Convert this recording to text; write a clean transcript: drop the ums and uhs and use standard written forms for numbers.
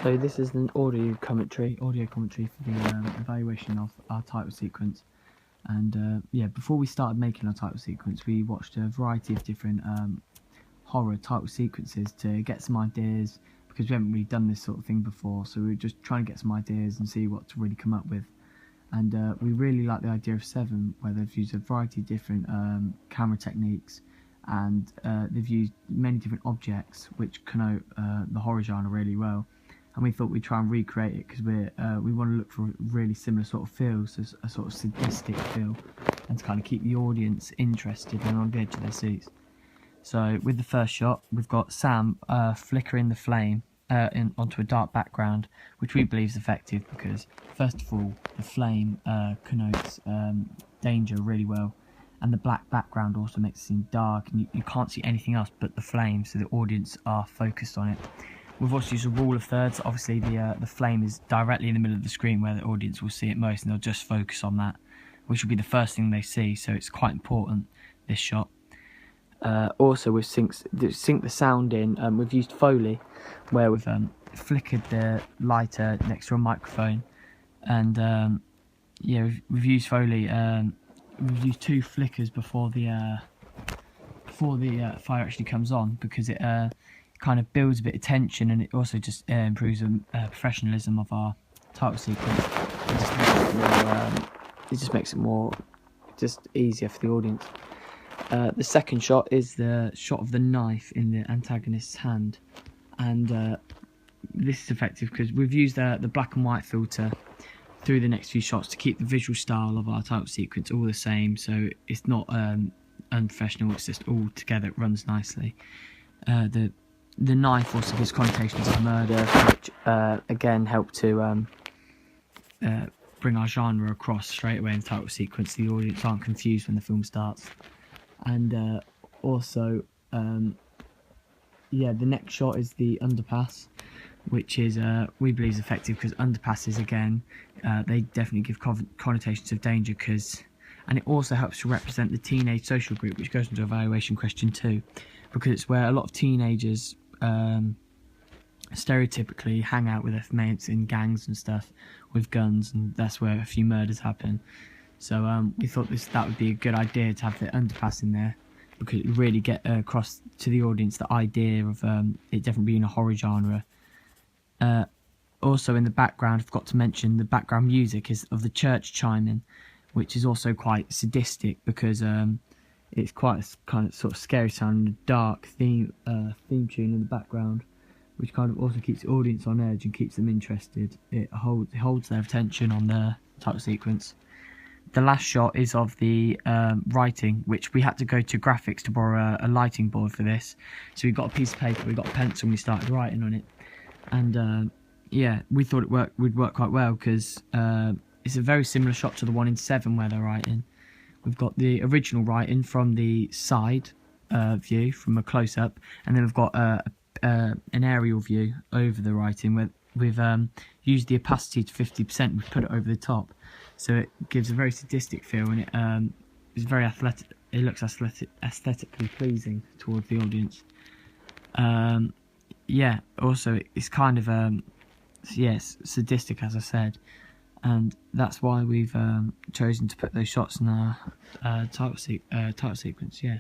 So this is an audio commentary for the evaluation of our title sequence. And yeah, before we started making our title sequence, we watched a variety of different horror title sequences to get some ideas, because we haven't really done this sort of thing before. So we were just trying to get some ideas and see what to really come up with. And we really like the idea of Seven, where they've used a variety of different camera techniques, and they've used many different objects which connote the horror genre really well. And we thought we'd try and recreate it because we want to look for a really similar sort of feel, so a sort of sadistic feel, and to kind of keep the audience interested and on the edge of their seats. So with the first shot, we've got Sam flickering the flame onto a dark background, which we believe is effective because, first of all, the flame connotes danger really well, and the black background also makes it seem dark, and you can't see anything else but the flame, so the audience are focused on it. We've also used a rule of thirds. Obviously the flame is directly in the middle of the screen where the audience will see it most, and they'll just focus on that, which will be the first thing they see, so it's quite important, this shot. Also we've synced the sound in. We've used Foley, where we've flickered the lighter next to a microphone, and yeah, we've used Foley. We've used 2 flickers before the fire actually comes on, because it kind of builds a bit of tension, and it also just improves the professionalism of our title sequence. It just makes it more easier for the audience. The second shot is the shot of the knife in the antagonist's hand, and this is effective because we've used the black and white filter through the next few shots to keep the visual style of our title sequence all the same, so it's not unprofessional, it's just all together, it runs nicely. The knife also gives connotations of murder, which again help to bring our genre across straight away in the title sequence. The audience aren't confused when the film starts. And also, yeah, the next shot is the underpass, which is we believe is effective because underpasses, again, they definitely give connotations of danger, and it also helps to represent the teenage social group, which goes into evaluation question 2, because it's where a lot of teenagers stereotypically hang out with their mates in gangs and stuff with guns, and that's where a few murders happen. So we thought that would be a good idea to have the underpass in there, because it would really get across to the audience the idea of it definitely being a horror genre. Also in the background, I forgot to mention, the background music is of the church chiming, which is also quite sadistic, because it's quite a kind of sort of scary sound, dark theme tune in the background, which kind of also keeps the audience on edge and keeps them interested. It holds their attention on the title sequence. The last shot is of the writing, which we had to go to graphics to borrow a lighting board for this. So we got a piece of paper, we got a pencil, and we started writing on it. And yeah, we thought would work quite well, because it's a very similar shot to the one in 7 where they're writing. We've got the original writing from the side view, from a close-up, and then we've got an aerial view over the writing, where we've used the opacity to 50%. We've put it over the top, so it gives a very sadistic feel, and it is very athletic. It looks aesthetically pleasing towards the audience. Yeah, also it's kind of yes, sadistic, as I said, and that's why we've chosen to put those shots in our title sequence. Yeah.